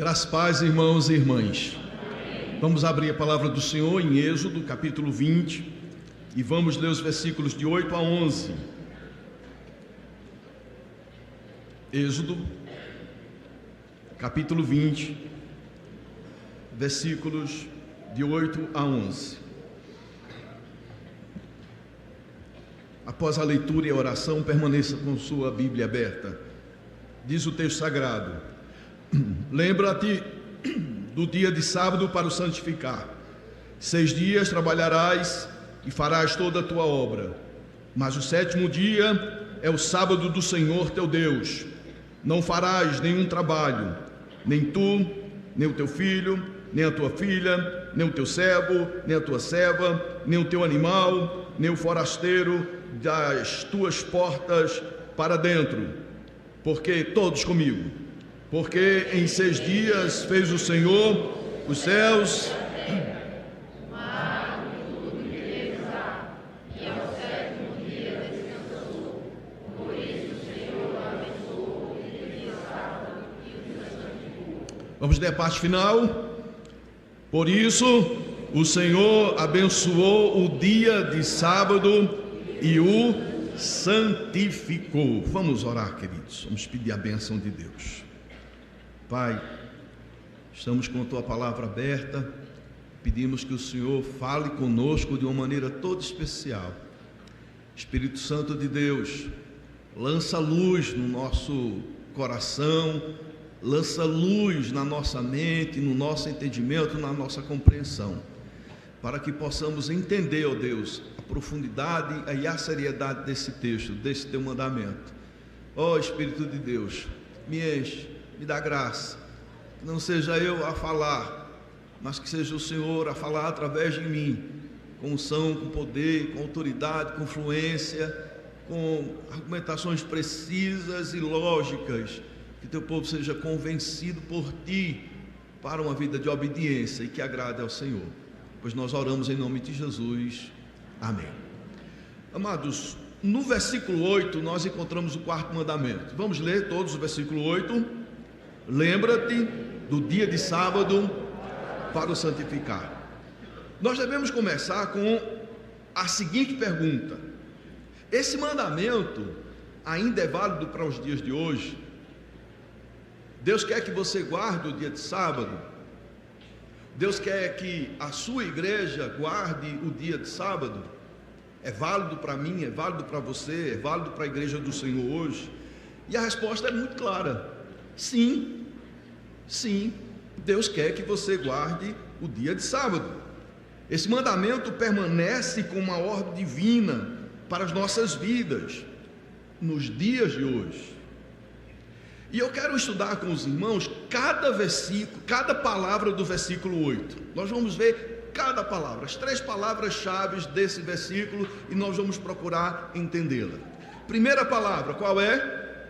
Graças a paz, irmãos e irmãs. Vamos abrir a palavra do Senhor em Êxodo, capítulo 20, e vamos ler os versículos de 8 a 11. Êxodo, capítulo 20, versículos de 8 a 11. Após a leitura e a oração, permaneça com sua Bíblia aberta. Diz o texto sagrado: lembra-te do dia de sábado para o santificar. 6 dias trabalharás e farás toda a tua obra, mas o 7º dia é o sábado do Senhor teu Deus. Não farás nenhum trabalho, nem tu, nem o teu filho, nem a tua filha, nem o teu servo, nem a tua serva, nem o teu animal, nem o forasteiro das tuas portas para dentro. Porque todos comigo. Porque em 6 dias fez o Senhor os céus, o mar e tudo que neles há, e ao 7º dia descansou. Por isso o Senhor abençoou o dia de sábado e o santificou. Vamos ler a parte final. Por isso o Senhor abençoou o dia de sábado e o santificou. Vamos orar, queridos. Vamos pedir a bênção de Deus. Pai, estamos com a tua palavra aberta, pedimos que o Senhor fale conosco de uma maneira toda especial. Espírito Santo de Deus, lança luz no nosso coração, lança luz na nossa mente, no nosso entendimento, na nossa compreensão, para que possamos entender, ó Deus, a profundidade e a seriedade desse texto, desse teu mandamento. Ó Espírito de Deus, me enche, me dá graça, que não seja eu a falar, mas que seja o Senhor a falar através de mim, com unção, com poder, com autoridade, com fluência, com argumentações precisas e lógicas, que teu povo seja convencido por ti para uma vida de obediência e que agrade ao Senhor. Pois nós oramos em nome de Jesus, amém. Amados, no versículo 8 nós encontramos o 4º mandamento. Vamos ler todos o versículo 8. Lembra-te do dia de sábado para o santificar. Nós devemos começar com a seguinte pergunta: esse mandamento ainda é válido para os dias de hoje? Deus quer que você guarde o dia de sábado? Deus quer que a sua igreja guarde o dia de sábado? É válido para mim, é válido para você, é válido para a igreja do Senhor hoje? E a resposta é muito clara: sim. Sim, Deus quer que você guarde o dia de sábado. Esse mandamento permanece como uma ordem divina para as nossas vidas nos dias de hoje. E eu quero estudar com os irmãos cada versículo, cada palavra do versículo 8. Nós vamos ver cada palavra, as 3 palavras-chave desse versículo, e nós vamos procurar entendê-la. Primeira palavra, qual é?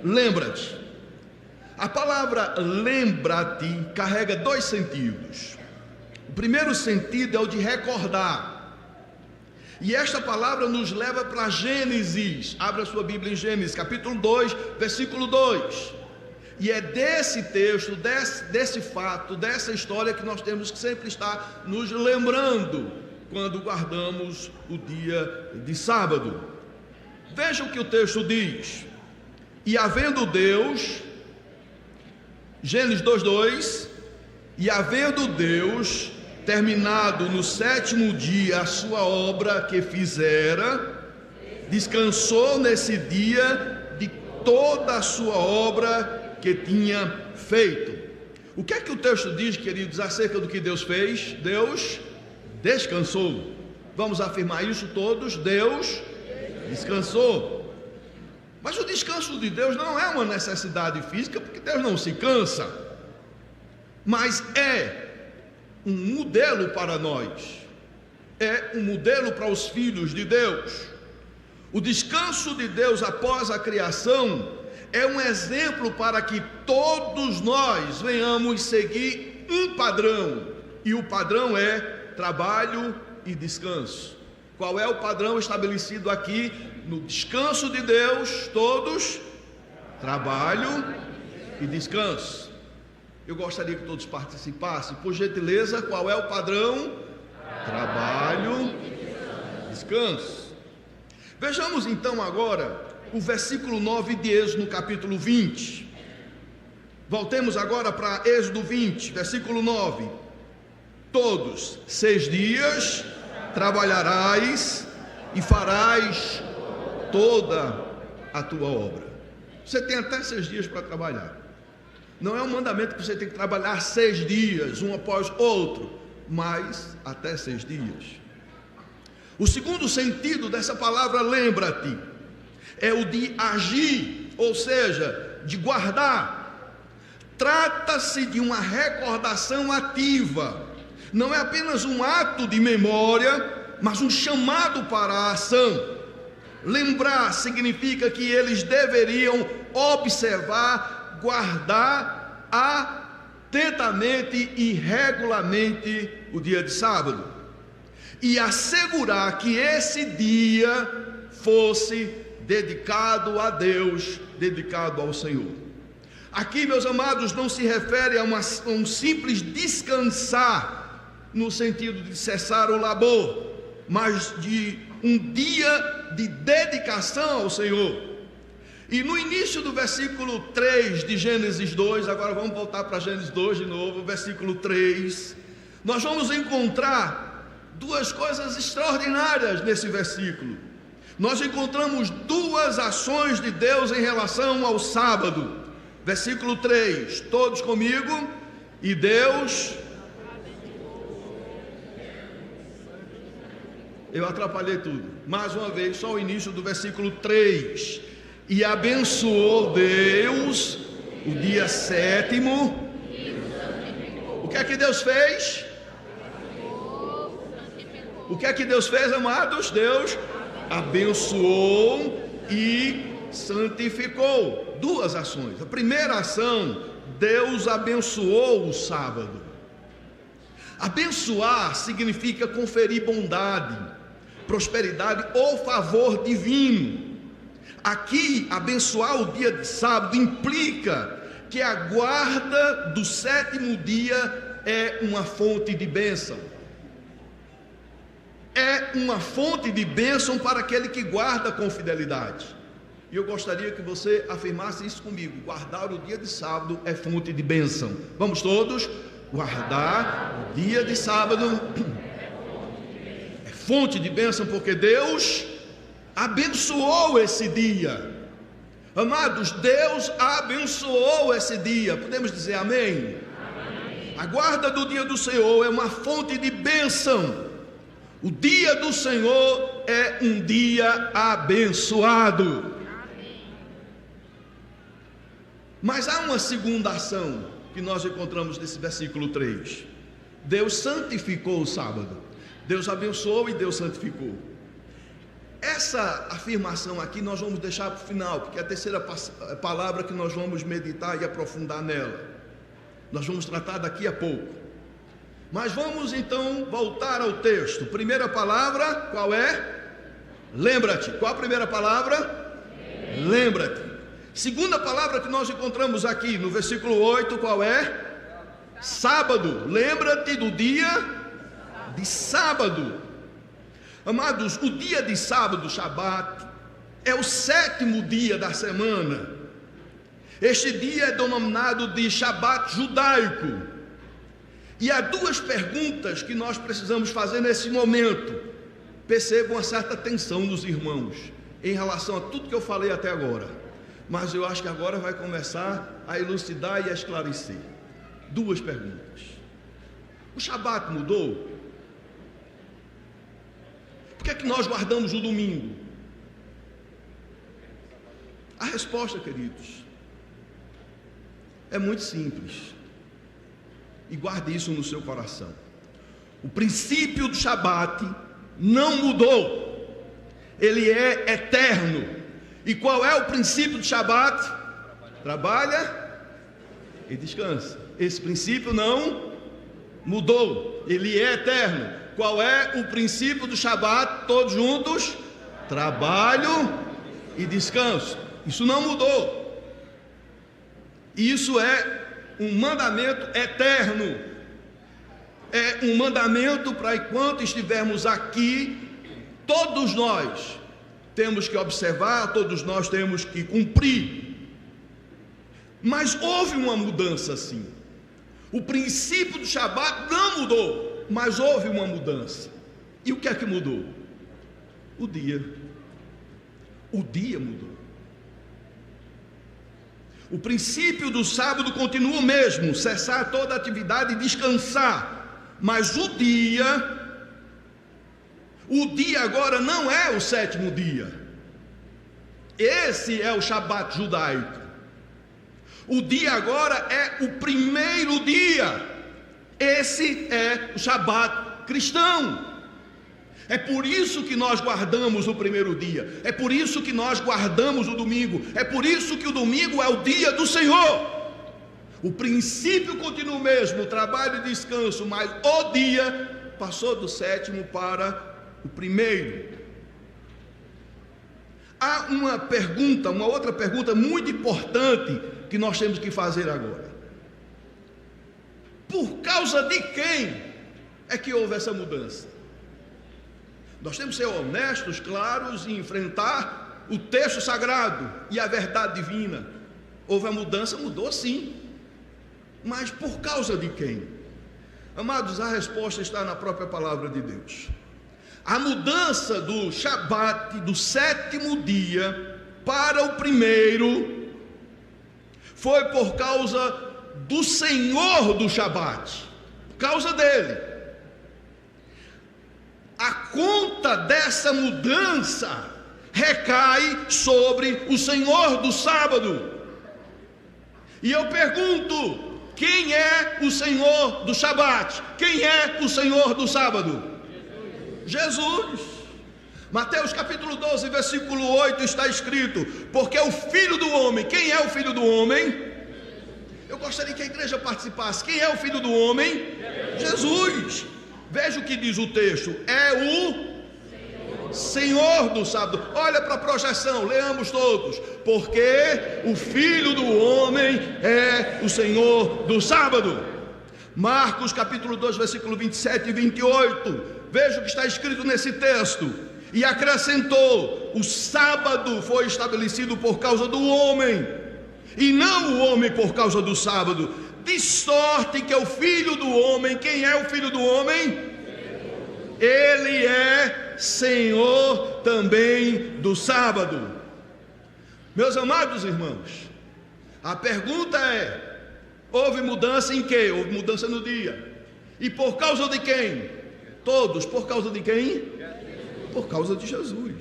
Lembra-te. A palavra lembra-te carrega 2 sentidos. O primeiro sentido é o de recordar. E esta palavra nos leva para Gênesis. Abra sua Bíblia em Gênesis, capítulo 2, versículo 2. E é desse texto, desse fato, dessa história que nós temos que sempre estar nos lembrando quando guardamos o dia de sábado. Veja o que o texto diz: e havendo Deus... Gênesis 2:2, e havendo Deus terminado no 7º dia a sua obra que fizera, descansou nesse dia de toda a sua obra que tinha feito. O que é que o texto diz, queridos, acerca do que Deus fez? Deus descansou. Vamos afirmar isso todos: Deus descansou. Mas o descanso de Deus não é uma necessidade física, porque Deus não se cansa, mas é um modelo para nós, é um modelo para os filhos de Deus. O descanso de Deus após a criação é um exemplo para que todos nós venhamos seguir um padrão, e o padrão é trabalho e descanso. Qual é o padrão estabelecido aqui? No descanso de Deus, todos trabalho e descanso. Eu gostaria que todos participassem. Por gentileza, qual é o padrão? Trabalho, descanso. Vejamos então agora o versículo 9 de Êxodo, no capítulo 20. Voltemos agora para Êxodo 20, versículo 9. Todos 6 dias trabalharás e farás toda a tua obra. Você tem até 6 dias para trabalhar. Não é um mandamento que você tem que trabalhar 6 dias, um após outro, mas até 6 dias. O segundo sentido dessa palavra, lembra-te, é o de agir, ou seja, de guardar. Trata-se de uma recordação ativa. Não é apenas um ato de memória, mas um chamado para a ação. Lembrar significa que eles deveriam observar, guardar atentamente e regularmente o dia de sábado, e assegurar que esse dia fosse dedicado a Deus, dedicado ao Senhor. Aqui, meus amados, não se refere a um simples descansar, no sentido de cessar o labor, mas de um dia de dedicação ao Senhor. E no início do versículo 3 de Gênesis 2, agora vamos voltar para Gênesis 2 de novo, versículo 3, nós vamos encontrar duas coisas extraordinárias nesse versículo. Nós encontramos duas ações de Deus em relação ao sábado. Versículo 3, todos comigo. E Deus... Eu atrapalhei tudo. Mais uma vez, só o início do versículo 3. E abençoou Deus o dia 7º. O que é que Deus fez? O que é que Deus fez, amados? Deus abençoou e santificou. Duas ações. A primeira ação, Deus abençoou o sábado. Abençoar significa conferir bondade, prosperidade ou favor divino. Aqui, abençoar o dia de sábado implica que a guarda do 7º dia é uma fonte de bênção. É uma fonte de bênção para aquele que guarda com fidelidade. E eu gostaria que você afirmasse isso comigo: guardar o dia de sábado é fonte de bênção. Vamos todos? Guardar o dia de sábado é fonte de bênção, porque Deus abençoou esse dia. Amados, Deus abençoou esse dia. Podemos dizer amém? Amém. A guarda do dia do Senhor é uma fonte de bênção. O dia do Senhor é um dia abençoado. Mas há uma segunda ação que nós encontramos nesse versículo 3. Deus santificou o sábado. Deus abençoou e Deus santificou. Essa afirmação aqui nós vamos deixar para o final, porque é a terceira palavra que nós vamos meditar e aprofundar nela. Nós vamos tratar daqui a pouco. Mas vamos então voltar ao texto. Primeira palavra, qual é? Lembra-te. Qual a primeira palavra? Lembra-te. Segunda palavra que nós encontramos aqui no versículo 8, qual é? Sábado. Lembra-te do dia de sábado. Amados, o dia de sábado, Shabat, é o 7º dia da semana. Este dia é denominado de Shabat judaico. E há duas perguntas que nós precisamos fazer nesse momento. Percebam uma certa tensão nos irmãos em relação a tudo que eu falei até agora. Mas eu acho que agora vai começar a elucidar e a esclarecer. Duas perguntas. O Shabat mudou? Por que é que nós guardamos o domingo? A resposta, queridos, é muito simples. E guarde isso no seu coração. O princípio do Shabat não mudou. Ele é eterno. E qual é o princípio do Shabat? Trabalha e descansa. Esse princípio não mudou. Ele é eterno. Qual é o princípio do Shabat? Todos juntos? Trabalho e descanso. Isso não mudou. Isso é um mandamento eterno. É um mandamento para enquanto estivermos aqui, todos nós temos que observar, todos nós temos que cumprir. Mas houve uma mudança sim. O princípio do Shabat não mudou, mas houve uma mudança. E o que é que mudou? O dia. O dia mudou. O princípio do sábado continua o mesmo, cessar toda atividade e descansar. Mas o dia agora não é o sétimo dia. Esse é o Shabat judaico. O dia agora é o primeiro dia. Esse é o Shabat cristão. É por isso que nós guardamos o primeiro dia. É por isso que nós guardamos o domingo. É por isso que o domingo é o dia do Senhor. O princípio continua o mesmo, o trabalho e descanso, mas o dia passou do sétimo para o primeiro. Há uma outra pergunta muito importante que nós temos que fazer agora. Por causa de quem é que houve essa mudança? Nós temos que ser honestos, claros e enfrentar o texto sagrado e a verdade divina. Houve a mudança, mudou sim. Mas por causa de quem? Amados, a resposta está na própria palavra de Deus. A mudança do Shabat, do sétimo dia, para o primeiro, foi por causa do Senhor do Shabat, por causa dele. A conta dessa mudança recai sobre o Senhor do sábado. E eu pergunto, quem é o Senhor do Shabat? Quem é o Senhor do sábado? Jesus. Mateus capítulo 12, versículo 8 está escrito: porque o Filho do Homem, quem é o Filho do Homem? Eu gostaria que a igreja participasse. Quem é o Filho do Homem? Jesus. Veja o que diz o texto: é o Senhor do sábado. Olha para a projeção, leamos todos. Porque o Filho do Homem é o Senhor do sábado. Marcos capítulo 2, versículo 27 e 28. Veja o que está escrito nesse texto: e acrescentou: o sábado foi estabelecido por causa do homem, e não o homem por causa do sábado, de sorte que o Filho do Homem, quem é o Filho do Homem? Ele é Senhor também do sábado. Meus amados irmãos, a pergunta é: houve mudança em quê? Houve mudança no dia. E por causa de quem? Todos. Por causa de quem? Por causa de Jesus.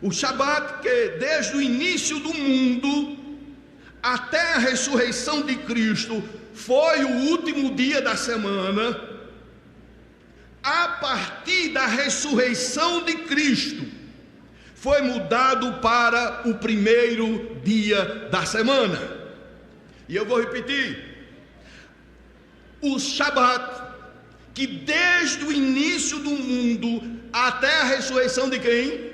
O Shabat, que desde o início do mundo até a ressurreição de Cristo foi o último dia da semana, a partir da ressurreição de Cristo foi mudado para o primeiro dia da semana. E eu vou repetir: o Shabat, que desde o início do mundo até a ressurreição de quem?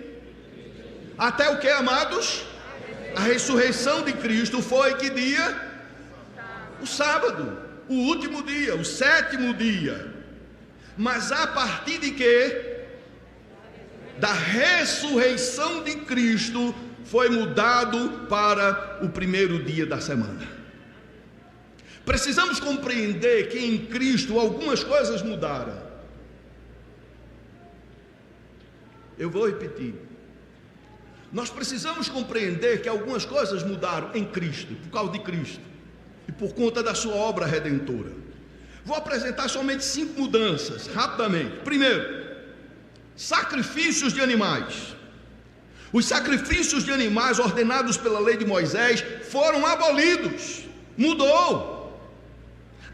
Até o que, amados? A ressurreição de Cristo foi que dia? O sábado, o último dia, o sétimo dia. Mas a partir de quê? Da ressurreição de Cristo foi mudado para o primeiro dia da semana. Precisamos compreender que em Cristo algumas coisas mudaram. Eu vou repetir. Nós precisamos compreender que algumas coisas mudaram em Cristo, por causa de Cristo e por conta da sua obra redentora. Vou apresentar somente 5 mudanças, rapidamente. Primeiro, sacrifícios de animais. Os sacrifícios de animais ordenados pela lei de Moisés foram abolidos. Mudou.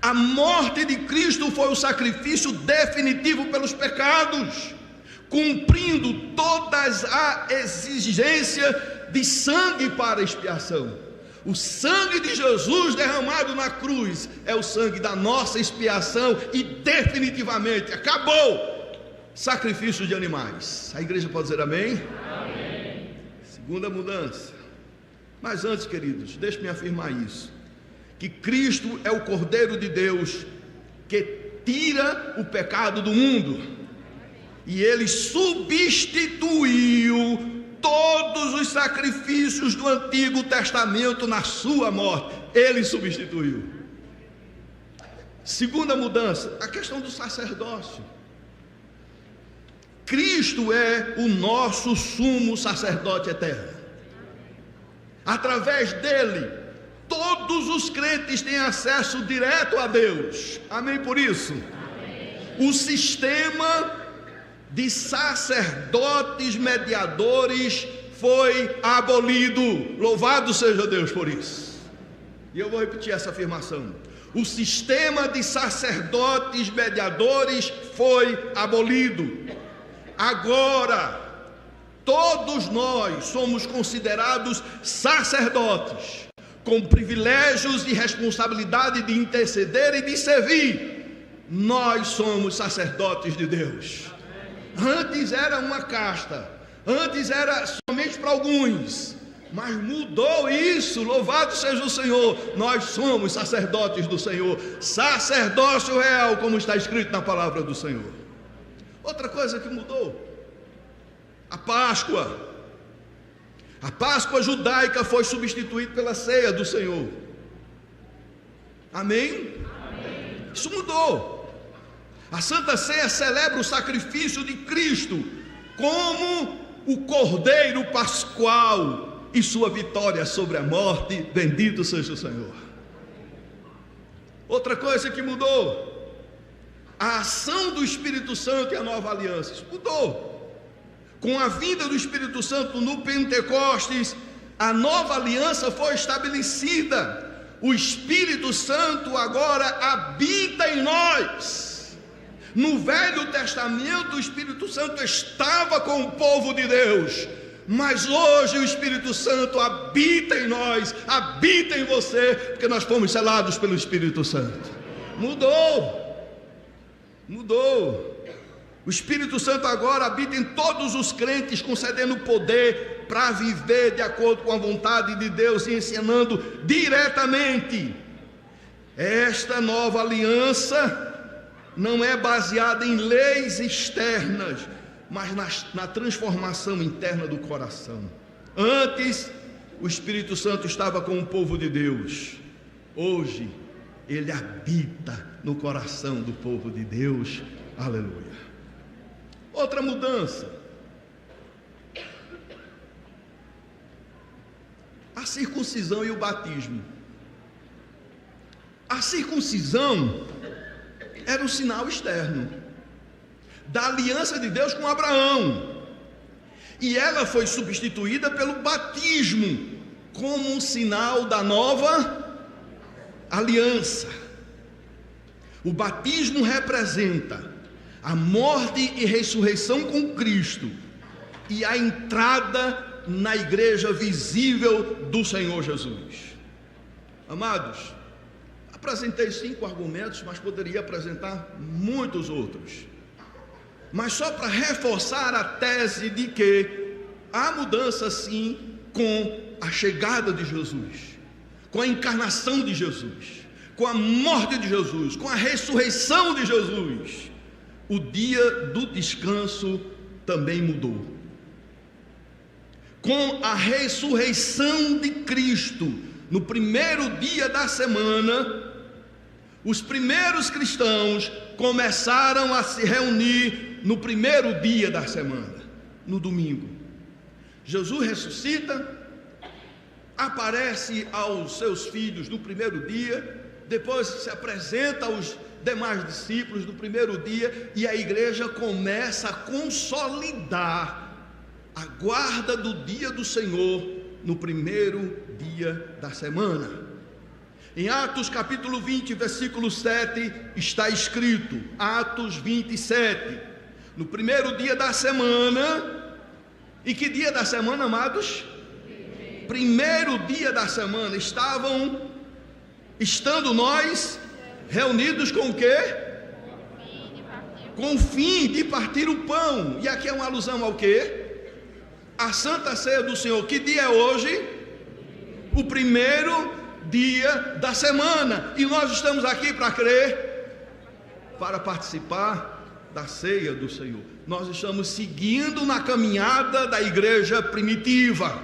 A morte de Cristo foi o sacrifício definitivo pelos pecados, cumprindo todas as exigências de sangue para expiação. O sangue de Jesus derramado na cruz é o sangue da nossa expiação e definitivamente acabou sacrifício de animais. A igreja pode dizer amém? Amém. Segunda mudança. Mas antes, queridos, deixe-me afirmar isso. que Cristo é o Cordeiro de Deus que tira o pecado do mundo, e ele substituiu todos os sacrifícios do Antigo Testamento na sua morte. Ele substituiu. Segunda mudança, a questão do sacerdócio. Cristo é o nosso sumo sacerdote eterno. Através dele, todos os crentes têm acesso direto a Deus. Amém por isso? Amém. O sistema de sacerdotes mediadores foi abolido. Louvado seja Deus por isso. E eu vou repetir essa afirmação. O sistema de sacerdotes mediadores foi abolido. Agora, todos nós somos considerados sacerdotes, com privilégios e responsabilidade de interceder e de servir. Nós somos sacerdotes de Deus. Antes era uma casta, antes era somente para alguns, mas mudou isso. Louvado seja o Senhor. Nós somos sacerdotes do Senhor, sacerdócio real, como está escrito na palavra do Senhor. Outra coisa que mudou, a Páscoa. A Páscoa judaica foi substituída pela ceia do Senhor. Amém? Amém. Isso mudou. A Santa Ceia celebra o sacrifício de Cristo como o Cordeiro Pascual e sua vitória sobre a morte. Bendito seja o Senhor. Outra coisa que mudou, a ação do Espírito Santo e a nova aliança. Isso mudou. Com a vinda do Espírito Santo no Pentecostes, a nova aliança foi estabelecida. O Espírito Santo agora habita em nós. No Velho Testamento, o Espírito Santo estava com o povo de Deus, mas hoje o Espírito Santo habita em nós, habita em você, porque nós fomos selados pelo Espírito Santo. Mudou. O Espírito Santo agora habita em todos os crentes, concedendo poder para viver de acordo com a vontade de Deus e ensinando diretamente. Esta nova aliança não é baseada em leis externas, mas na transformação interna do coração. Antes, o Espírito Santo estava com o povo de Deus. Hoje, ele habita no coração do povo de Deus. Aleluia. Outra mudança, a circuncisão e o batismo. A circuncisão era um sinal externo da aliança de Deus com Abraão, e ela foi substituída pelo batismo como um sinal da nova aliança. O batismo representa a morte e ressurreição com Cristo e a entrada na igreja visível do Senhor Jesus. Amados, apresentei 5 argumentos, mas poderia apresentar muitos outros. Mas só para reforçar a tese de que há mudança sim com a chegada de Jesus, com a encarnação de Jesus, com a morte de Jesus, com a ressurreição de Jesus. O dia do descanso também mudou. Com a ressurreição de Cristo, no primeiro dia da semana, os primeiros cristãos começaram a se reunir no primeiro dia da semana, no domingo. Jesus ressuscita, aparece aos seus filhos no primeiro dia, depois se apresenta aos demais discípulos no primeiro dia, e a igreja começa a consolidar a guarda do dia do Senhor no primeiro dia da semana. Em Atos capítulo 20, versículo 7, está escrito, Atos 27, no primeiro dia da semana. E que dia da semana, amados? Primeiro dia da semana. Estando nós reunidos com o quê? Com o fim de partir o pão. E aqui é uma alusão ao quê? A Santa Ceia do Senhor. Que dia é hoje? O primeiro dia da semana. E nós estamos aqui para crer, para participar da ceia do Senhor. Nós estamos seguindo na caminhada da igreja primitiva.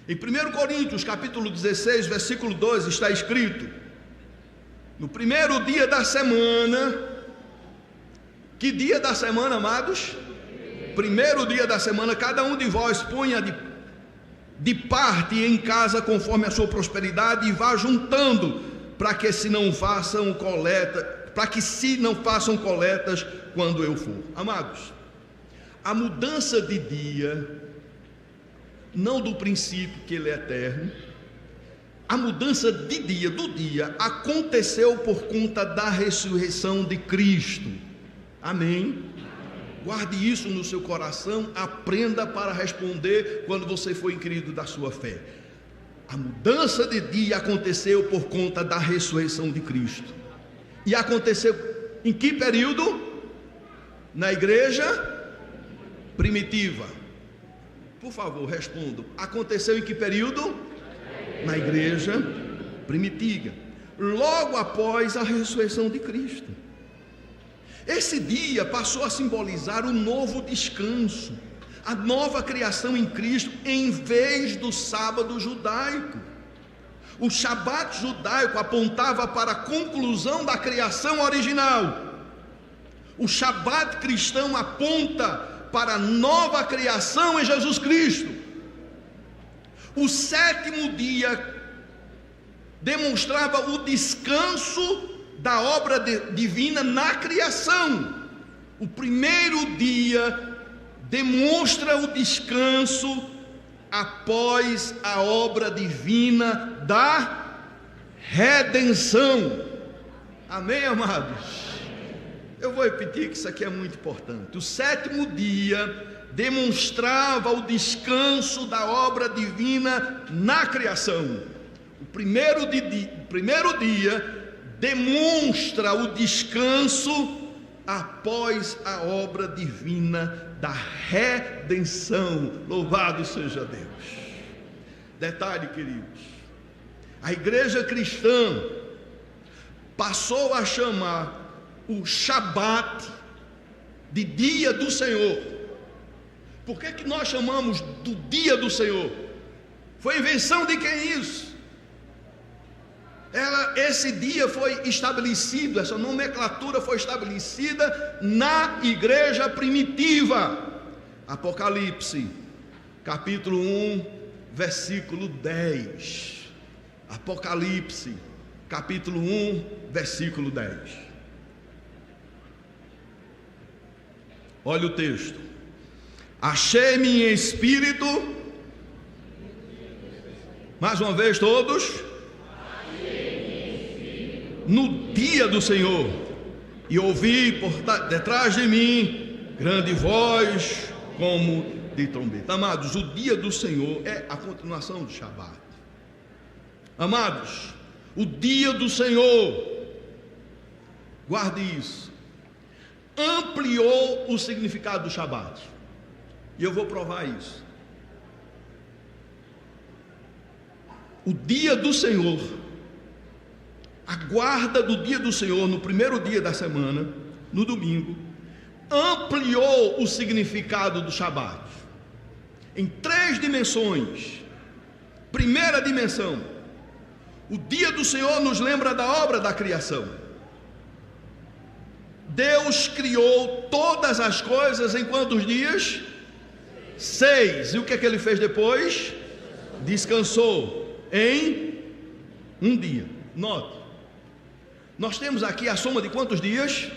Em 1 Coríntios capítulo 16, versículo 12, está escrito: no primeiro dia da semana. Que dia da semana, amados? Primeiro dia da semana. Cada um de vós ponha de parte em casa conforme a sua prosperidade, e vá juntando, para que se não façam coletas quando eu for. Amados, a mudança de dia, não do princípio, que ele é eterno, a mudança de dia, do dia, aconteceu por conta da ressurreição de Cristo. Amém? Guarde isso no seu coração, aprenda para responder quando você for inquirido da sua fé. A mudança de dia aconteceu por conta da ressurreição de Cristo. E aconteceu em que período? Na igreja primitiva. Por favor, respondam. Aconteceu em que período? Na igreja primitiva, logo após a ressurreição de Cristo. Esse dia passou a simbolizar o novo descanso, a nova criação em Cristo, em vez do sábado judaico. O Shabat judaico apontava para a conclusão da criação original. O Shabat cristão aponta para a nova criação em Jesus Cristo. O sétimo dia demonstrava o descanso da obra divina na criação. O primeiro dia demonstra o descanso após a obra divina da redenção. Amém, amados? Eu vou repetir que isso aqui é muito importante. O sétimo dia demonstrava o descanso da obra divina na criação. O primeiro dia demonstra o descanso após a obra divina da redenção. Louvado seja Deus. Detalhe, queridos, a igreja cristã passou a chamar o Shabat de dia do Senhor. Por que nós chamamos do dia do Senhor? Foi invenção de quem isso? Esse dia foi estabelecido, essa nomenclatura foi estabelecida na igreja primitiva. Apocalipse, capítulo 1, versículo 10. Apocalipse, capítulo 1, versículo 10. Olha o texto. Achei-me em espírito, mais uma vez todos, no dia do Senhor, e ouvi por detrás de mim grande voz como de trombeta. Amados, o dia do Senhor é a continuação do Shabat. Amados, o dia do Senhor, guarde isso, ampliou o significado do Shabat, e eu vou provar isso. O dia do Senhor, a guarda do dia do Senhor no primeiro dia da semana, no domingo, ampliou o significado do Shabat em 3 dimensões. Primeira dimensão, o dia do Senhor nos lembra da obra da criação. Deus criou todas as coisas em quantos dias? 6. E o que é que ele fez depois? Descansou em um dia. Note, nós temos aqui a soma de quantos dias?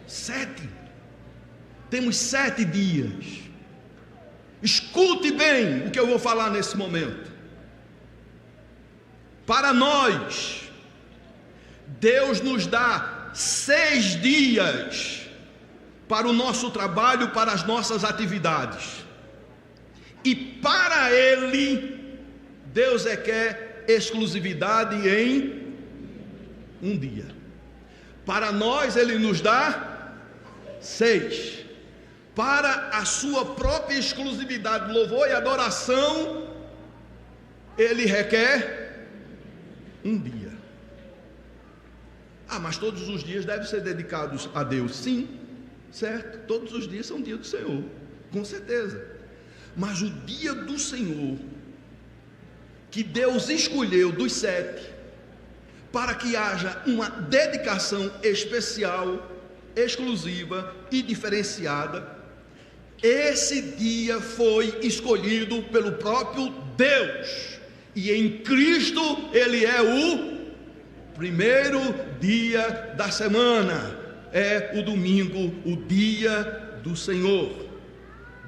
7. Temos 7 dias. Escute bem o que eu vou falar nesse momento. Para nós, Deus nos dá 6 dias para o nosso trabalho, para as nossas atividades. E para Ele, Deus quer exclusividade em um dia. Para nós Ele nos dá 6. Para a sua própria exclusividade, louvor e adoração, ele requer um dia. Mas todos os dias devem ser dedicados a Deus. Sim, certo, todos os dias são dia do Senhor, com certeza. Mas o dia do Senhor, que Deus escolheu dos 7, para que haja uma dedicação especial, exclusiva e diferenciada, esse dia foi escolhido pelo próprio Deus, e em Cristo ele é o primeiro dia da semana, é o domingo, o dia do Senhor.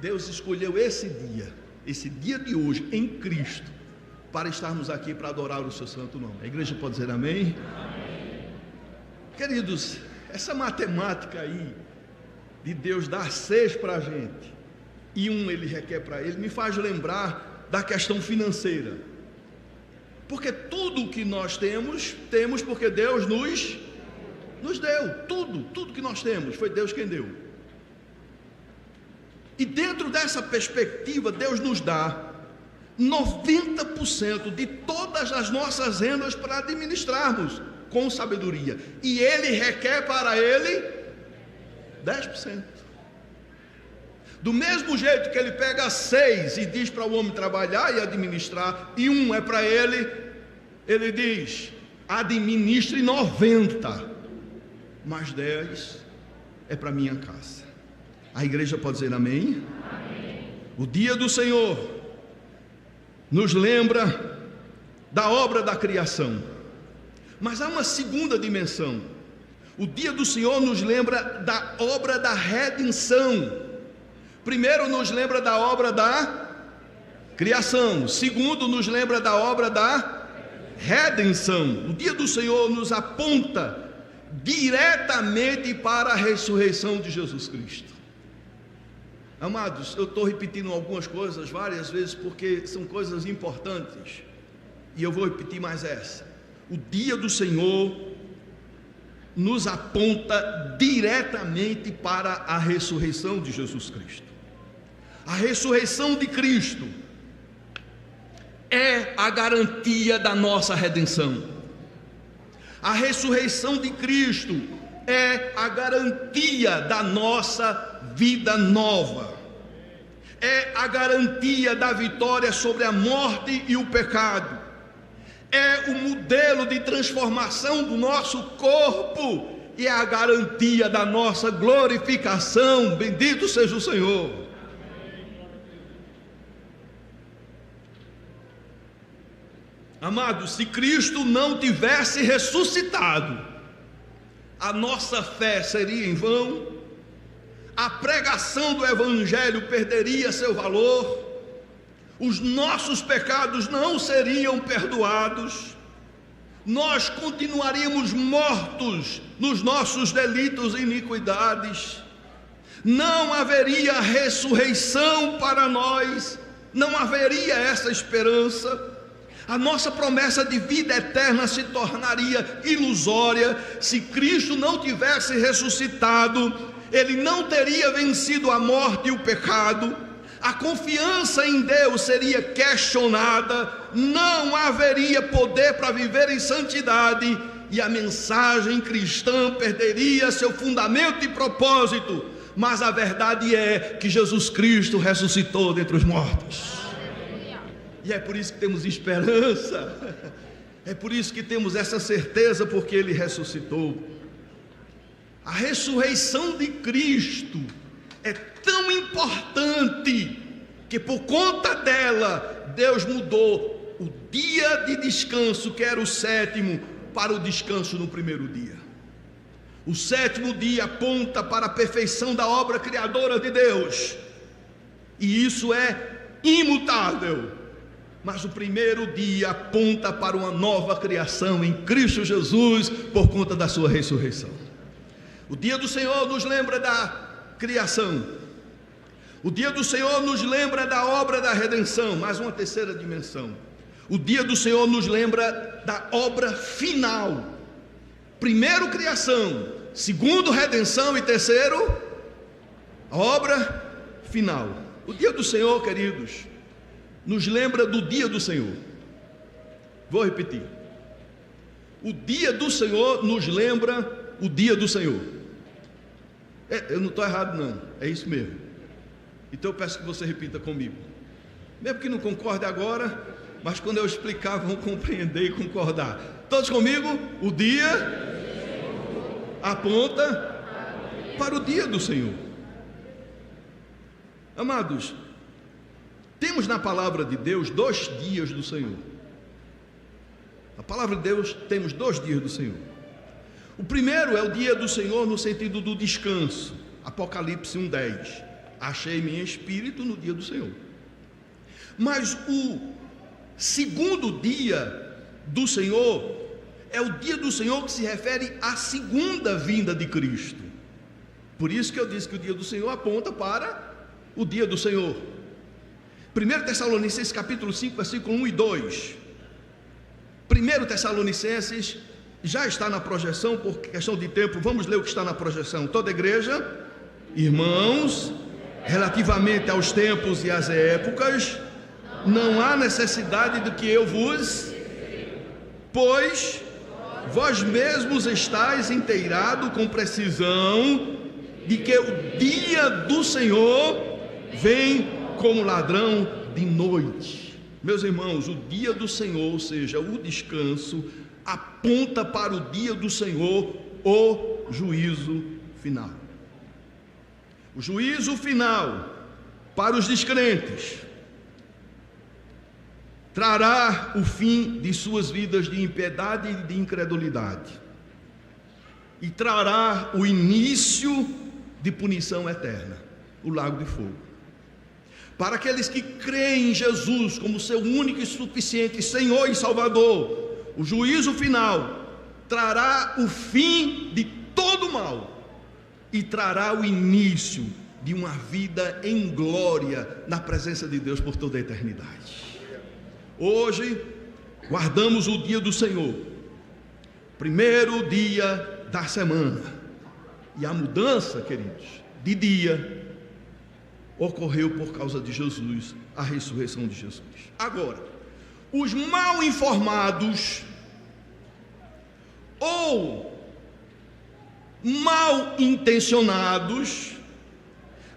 Deus escolheu esse dia de hoje, em Cristo, para estarmos aqui para adorar o seu santo nome. A igreja pode dizer amém? Amém. Queridos, essa matemática aí, de Deus dar 6 para a gente, e 1 ele requer para ele, me faz lembrar da questão financeira. Porque tudo o que nós temos porque Deus nos deu. Tudo que nós temos, foi Deus quem deu. E dentro dessa perspectiva, Deus nos dá 90% de todas as nossas rendas para administrarmos com sabedoria. E Ele requer para Ele 10%. Do mesmo jeito que Ele pega 6 e diz para o homem trabalhar e administrar, e 1 é para ele, Ele diz: administre 90, mas 10 é para minha casa. A igreja pode dizer amém? Amém. O dia do Senhor nos lembra da obra da criação, mas há uma segunda dimensão. O dia do Senhor nos lembra da obra da redenção. Primeiro nos lembra da obra da criação, segundo nos lembra da obra da redenção. O dia do Senhor nos aponta diretamente para a ressurreição de Jesus Cristo. Amados, eu estou repetindo algumas coisas várias vezes porque são coisas importantes, e eu vou repetir mais essa. O dia do Senhor nos aponta diretamente para a ressurreição de Jesus Cristo. A ressurreição de Cristo é a garantia da nossa redenção. A ressurreição de Cristo é a garantia da nossa vida nova. É a garantia da vitória sobre a morte e o pecado. É o modelo de transformação do nosso corpo e é a garantia da nossa glorificação. Bendito seja o Senhor. Amados, se Cristo não tivesse ressuscitado, a nossa fé seria em vão, a pregação do Evangelho perderia seu valor, os nossos pecados não seriam perdoados, nós continuaríamos mortos nos nossos delitos e iniquidades, não haveria ressurreição para nós, não haveria essa esperança. A nossa promessa de vida eterna se tornaria ilusória se Cristo não tivesse ressuscitado. Ele não teria vencido a morte e o pecado. A confiança em Deus seria questionada. Não haveria poder para viver em santidade. E a mensagem cristã perderia seu fundamento e propósito. Mas a verdade é que Jesus Cristo ressuscitou dentre os mortos. E é por isso que temos esperança, é por isso que temos essa certeza, porque Ele ressuscitou. A ressurreição de Cristo é tão importante, que por conta dela, Deus mudou o dia de descanso, que era o 7º, para o descanso no primeiro dia. O 7º dia aponta para a perfeição da obra criadora de Deus, e isso é imutável. Mas o primeiro dia aponta para uma nova criação em Cristo Jesus, por conta da sua ressurreição. O dia do Senhor nos lembra da criação. O dia do Senhor nos lembra da obra da redenção. Mais uma terceira dimensão. O dia do Senhor nos lembra da obra final. Primeiro, criação. Segundo, redenção. E terceiro, a obra final. O dia do Senhor, queridos, nos lembra do dia do Senhor. Vou repetir. O dia do Senhor nos lembra o dia do Senhor. Eu não estou errado não, é isso mesmo. Então eu peço que você repita comigo. Mesmo que não concorde agora, mas quando eu explicar vão compreender e concordar. Todos comigo? O dia aponta para o dia do Senhor. Amados, temos na palavra de Deus 2 dias do Senhor. Na palavra de Deus temos 2 dias do Senhor. O primeiro é o dia do Senhor no sentido do descanso. Apocalipse 1:10. Achei-me em espírito no dia do Senhor. Mas o segundo dia do Senhor é o dia do Senhor que se refere à segunda vinda de Cristo. Por isso que eu disse que o dia do Senhor aponta para o dia do Senhor. 1 Tessalonicenses capítulo 5, versículo 1 e 2. 1 Tessalonicenses já está na projeção, por questão de tempo, vamos ler o que está na projeção. Toda a igreja, irmãos, relativamente aos tempos e às épocas, não há necessidade de que eu vos, pois vós mesmos estáis inteirados com precisão de que o dia do Senhor vem como ladrão de noite. Meus irmãos, o dia do Senhor, ou seja, o descanso, aponta para o dia do Senhor, o juízo final. O juízo final para os descrentes trará o fim de suas vidas de impiedade e de incredulidade, e trará o início de punição eterna, o lago de fogo. Para aqueles que creem em Jesus como seu único e suficiente Senhor e Salvador, o juízo final trará o fim de todo mal e trará o início de uma vida em glória na presença de Deus por toda a eternidade. Hoje guardamos o dia do Senhor, primeiro dia da semana, e a mudança, queridos, de dia ocorreu por causa de Jesus, a ressurreição de Jesus. Agora, os mal informados ou mal intencionados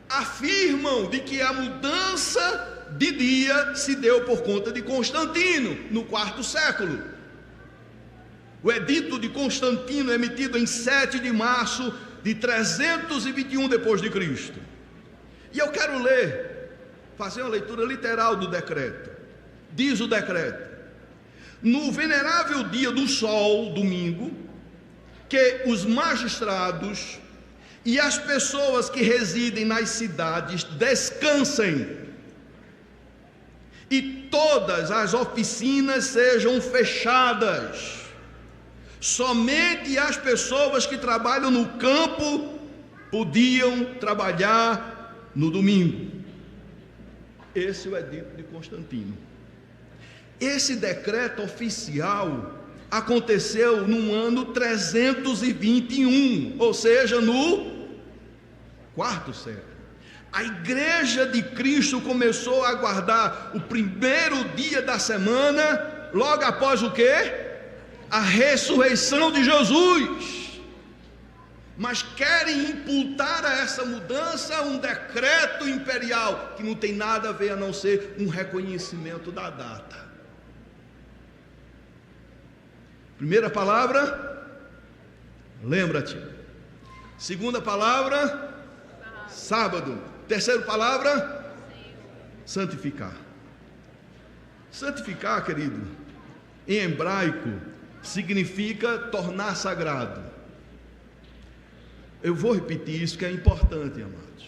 afirmam de que a mudança de dia se deu por conta de Constantino, no 4º século. O edito de Constantino, emitido em 7 de março de 321 depois de Cristo. E eu quero fazer uma leitura literal do decreto. Diz o decreto: no venerável dia do sol, domingo, que os magistrados e as pessoas que residem nas cidades descansem, e todas as oficinas sejam fechadas. Somente as pessoas que trabalham no campo podiam trabalhar no domingo. Esse é o edito de Constantino. Esse decreto oficial aconteceu no ano 321, ou seja, no 4º século. A igreja de Cristo começou a guardar o primeiro dia da semana, logo após o quê? A ressurreição de Jesus. Mas querem imputar a essa mudança um decreto imperial, que não tem nada a ver a não ser um reconhecimento da data. Primeira palavra, lembra-te. Segunda palavra, sábado. Terceira palavra, santificar. Santificar, querido, em hebraico, significa tornar sagrado. Eu vou repetir isso que é importante, amados.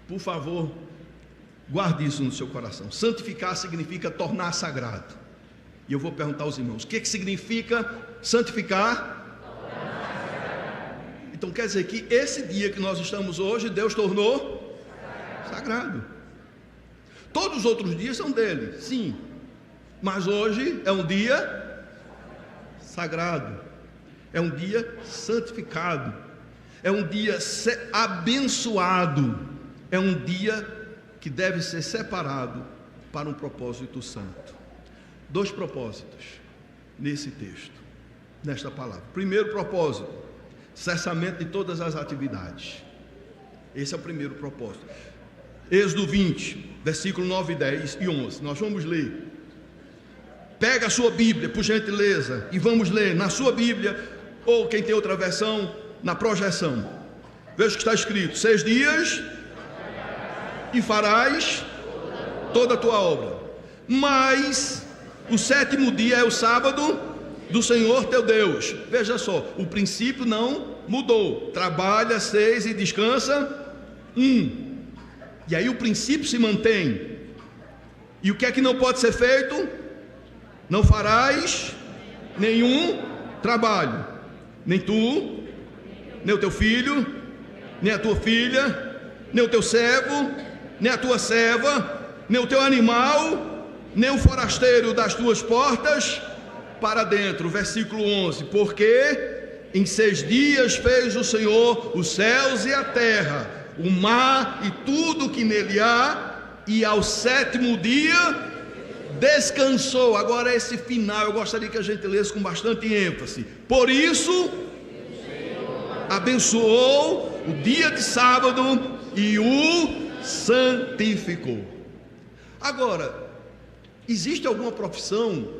Por favor, guarde isso no seu coração. Santificar significa tornar sagrado. E eu vou perguntar aos irmãos: o que significa santificar? Então quer dizer que esse dia que nós estamos hoje, Deus tornou sagrado. Todos os outros dias são dele, sim, mas hoje é um dia sagrado, é um dia santificado, é um dia abençoado, é um dia que deve ser separado para um propósito santo. 2 propósitos nesse texto, nesta palavra. Primeiro propósito, cessamento de todas as atividades. Esse é o primeiro propósito. Êxodo 20, versículo 9, 10 e 11. Nós vamos ler. Pega a sua Bíblia, por gentileza, e vamos ler na sua Bíblia, ou quem tem outra versão, na projeção. Veja o que está escrito: 6 dias e farás toda a tua obra, mas o 7º dia é o sábado do Senhor teu Deus. Veja só, o princípio não mudou. Trabalha 6 e descansa 1. E aí o princípio se mantém. E o que é que não pode ser feito? Não farás nenhum trabalho, nem tu, nem o teu filho, nem a tua filha, nem o teu servo, nem a tua serva, nem o teu animal, nem o forasteiro das tuas portas para dentro. Versículo 11: porque em 6 dias fez o Senhor os céus e a terra, o mar e tudo que nele há, e ao 7º dia descansou. Agora esse final eu gostaria que a gente lesse com bastante ênfase. Por isso abençoou o dia de sábado e o santificou. Agora, existe alguma profissão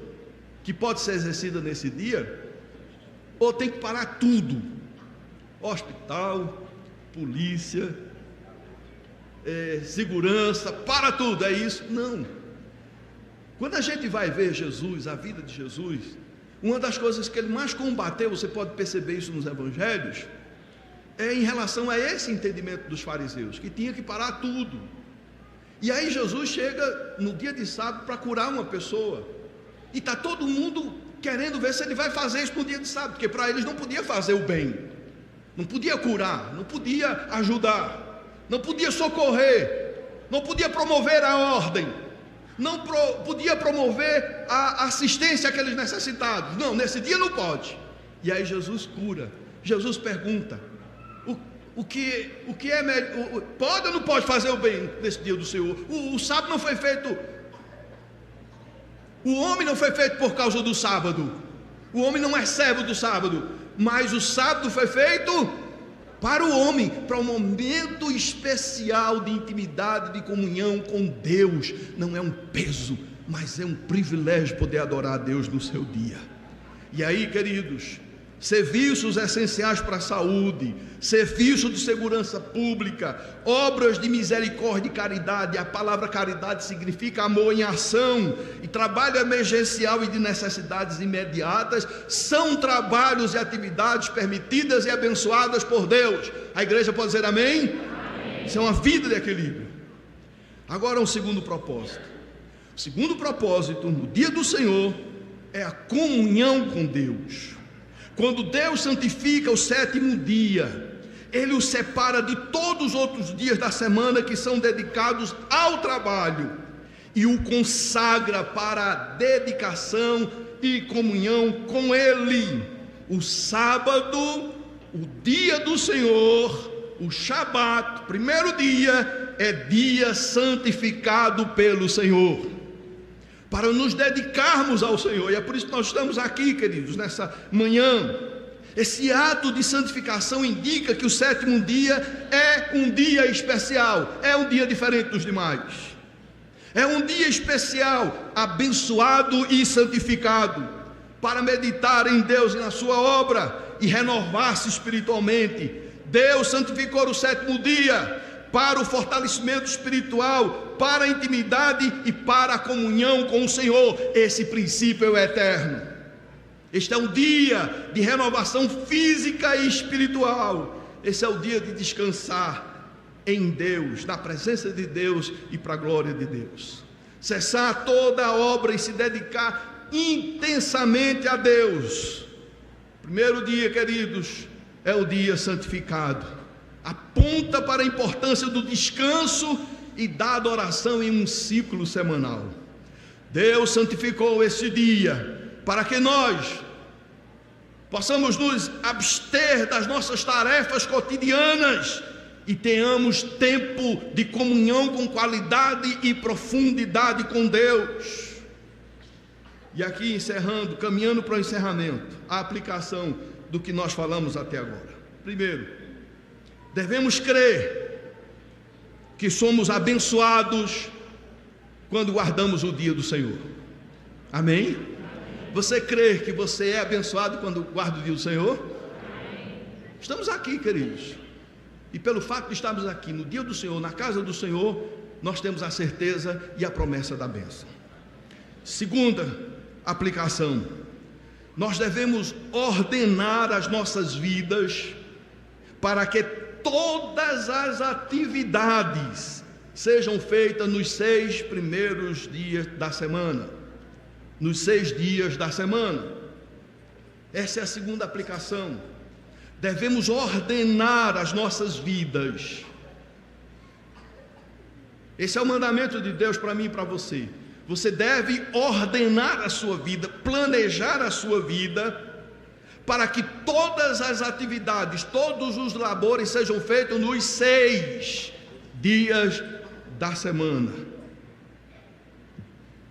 que pode ser exercida nesse dia? Ou tem que parar tudo? Hospital, polícia, segurança, para tudo, é isso? Não. Quando a gente vai ver Jesus, a vida de Jesus, uma das coisas que ele mais combateu, você pode perceber isso nos evangelhos, é em relação a esse entendimento dos fariseus, que tinha que parar tudo. E aí Jesus chega no dia de sábado para curar uma pessoa, e está todo mundo querendo ver se ele vai fazer isso no dia de sábado, porque para eles não podia fazer o bem, não podia curar, não podia ajudar, não podia socorrer, não podia promover a ordem, não podia promover a assistência àqueles necessitados. Não, nesse dia não pode. E aí Jesus cura. Jesus pergunta: o que é melhor? Pode ou não pode fazer o bem nesse dia do Senhor? O sábado não foi feito, o homem não foi feito por causa do sábado. O homem não é servo do sábado, mas o sábado foi feito para o homem, para um momento especial de intimidade, de comunhão com Deus. Não é um peso, mas é um privilégio poder adorar a Deus no seu dia. E aí, queridos, serviços essenciais para a saúde, serviço de segurança pública, obras de misericórdia e caridade. A palavra caridade significa amor em ação, e trabalho emergencial e de necessidades imediatas são trabalhos e atividades permitidas e abençoadas por Deus. A igreja pode dizer amém? Amém. Isso é uma vida de equilíbrio. Agora um segundo propósito. O segundo propósito no dia do Senhor é a comunhão com Deus. Quando Deus santifica o 7º dia, Ele o separa de todos os outros dias da semana que são dedicados ao trabalho, e o consagra para a dedicação e comunhão com Ele. O sábado, o dia do Senhor, o Shabat, primeiro dia, é dia santificado pelo Senhor, para nos dedicarmos ao Senhor. E é por isso que nós estamos aqui, queridos, nessa manhã. Esse ato de santificação indica que o 7º dia é um dia especial, é um dia diferente dos demais, é um dia especial, abençoado e santificado, para meditar em Deus e na sua obra e renovar-se espiritualmente. Deus santificou o 7º dia para o fortalecimento espiritual, para a intimidade e para a comunhão com o Senhor. Esse princípio é eterno. Este é um dia de renovação física e espiritual. Esse é o dia de descansar em Deus, na presença de Deus e para a glória de Deus. Cessar toda a obra e se dedicar intensamente a Deus. Primeiro dia, queridos, é o dia santificado. Aponta para a importância do descanso e da adoração em um ciclo semanal. Deus santificou esse dia para que nós possamos nos abster das nossas tarefas cotidianas e tenhamos tempo de comunhão com qualidade e profundidade com Deus. E aqui encerrando, caminhando para o encerramento, a aplicação do que nós falamos até agora. Primeiro, devemos crer que somos abençoados quando guardamos o dia do Senhor. Amém? Você crê que você é abençoado quando guarda o dia do Senhor? Estamos aqui, queridos, e pelo fato de estarmos aqui no dia do Senhor, na casa do Senhor, nós temos a certeza e a promessa da bênção. Segunda aplicação, nós devemos ordenar as nossas vidas para que todas as atividades sejam feitas nos 6 primeiros dias da semana. Nos 6 dias da semana. Essa é a segunda aplicação. Devemos ordenar as nossas vidas. Esse é o mandamento de Deus para mim e para você. Você deve ordenar a sua vida, planejar a sua vida, para que todas as atividades, todos os labores sejam feitos nos 6 dias da semana.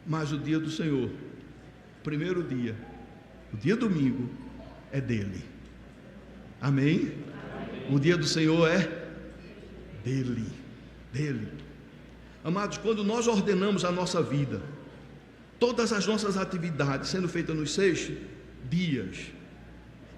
Mas o dia do Senhor, o primeiro dia, o dia domingo, é dele. Amém? O dia do Senhor é dele. Amados, quando nós ordenamos a nossa vida, todas as nossas atividades sendo feitas nos 6 dias,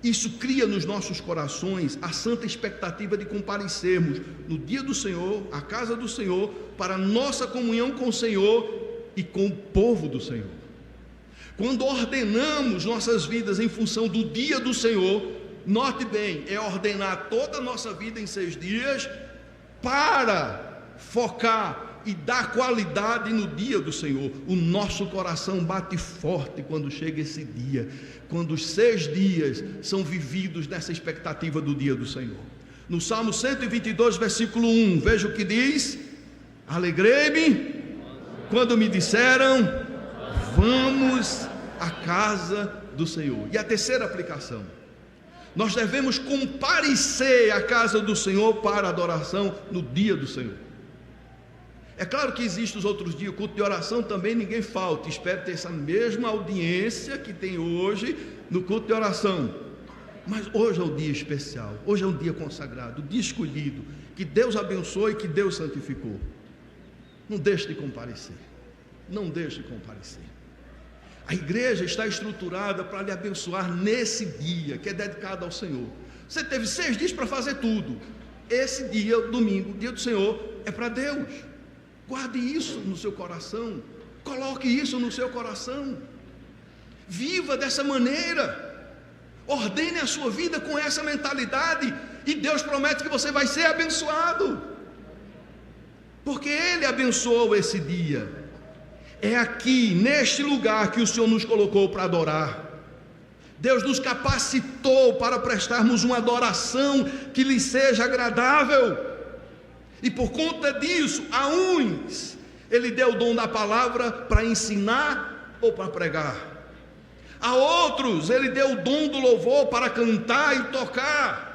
isso cria nos nossos corações a santa expectativa de comparecermos no dia do Senhor, à casa do Senhor, para a nossa comunhão com o Senhor e com o povo do Senhor. Quando ordenamos nossas vidas em função do dia do Senhor, note bem, é ordenar toda a nossa vida em 6 dias para focar e dar qualidade no dia do Senhor. O nosso coração bate forte quando chega esse dia, quando os 6 dias são vividos nessa expectativa do dia do Senhor. No Salmo 122, versículo 1, veja o que diz: alegrei-me quando me disseram, vamos à casa do Senhor. E a terceira aplicação, nós devemos comparecer à casa do Senhor para adoração no dia do Senhor. É claro que existem os outros dias, o culto de oração também ninguém falta. Espero ter essa mesma audiência que tem hoje no culto de oração. Mas hoje é um dia especial, hoje é um dia consagrado, um dia escolhido, que Deus abençoe e que Deus santificou. Não deixe de comparecer, não deixe de comparecer. A igreja está estruturada para lhe abençoar nesse dia, que é dedicado ao Senhor. Você teve 6 dias para fazer tudo. Esse dia, domingo, dia do Senhor, é para Deus. Guarde isso no seu coração, coloque isso no seu coração, viva dessa maneira, ordene a sua vida com essa mentalidade, e Deus promete que você vai ser abençoado, porque Ele abençoou esse dia. É aqui, neste lugar, que o Senhor nos colocou para adorar. Deus nos capacitou para prestarmos uma adoração que lhe seja agradável. E por conta disso, a uns Ele deu o dom da palavra para ensinar ou para pregar. A outros Ele deu o dom do louvor para cantar e tocar.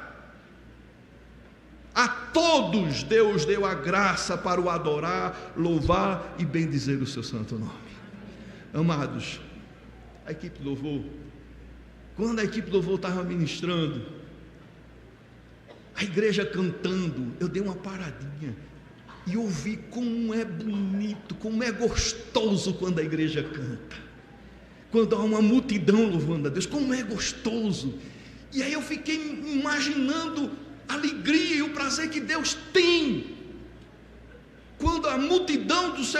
A todos Deus deu a graça para o adorar, louvar e bendizer o seu santo nome. Amados, a equipe do louvor, quando a equipe do louvor estava ministrando, a igreja cantando, eu dei uma paradinha e ouvi como é bonito, como é gostoso quando a igreja canta, quando há uma multidão louvando a Deus, como é gostoso. E aí eu fiquei imaginando a alegria e o prazer que Deus tem quando a multidão dos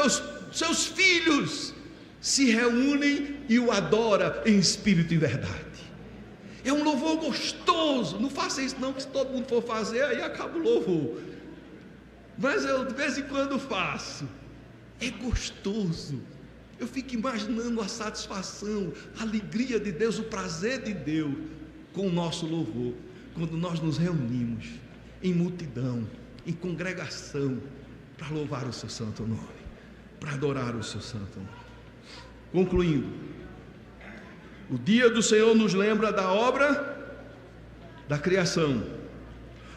seus filhos se reúnem e o adora em espírito e verdade. É um louvor gostoso. Não faça isso não, que se todo mundo for fazer, aí acaba o louvor. Mas eu de vez em quando faço. É gostoso. Eu fico imaginando a satisfação, a alegria de Deus, o prazer de Deus com o nosso louvor, quando nós nos reunimos em multidão, em congregação, para louvar o seu santo nome, para adorar o seu santo nome. Concluindo, o dia do Senhor nos lembra da obra da criação.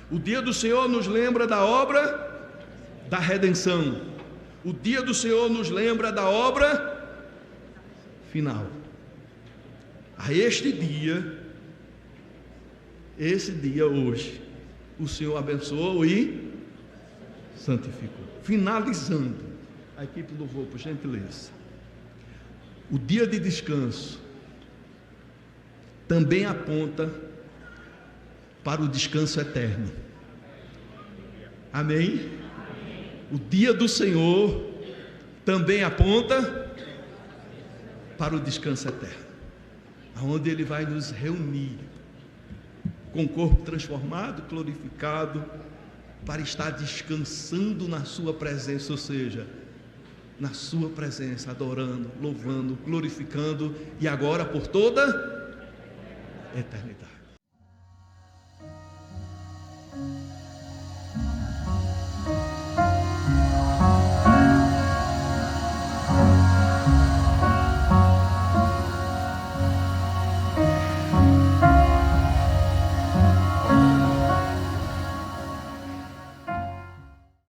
O dia do Senhor nos lembra da obra da redenção. O dia do Senhor nos lembra da obra final. A esse dia hoje, o Senhor abençoou e santificou. Finalizando, a equipe do louvor, por gentileza. O dia de descanso também aponta para o descanso eterno. Amém? O dia do Senhor também aponta para o descanso eterno, aonde Ele vai nos reunir com o corpo transformado, glorificado, para estar descansando na sua presença, ou seja, na sua presença, adorando, louvando, glorificando, e agora por toda a eternidade.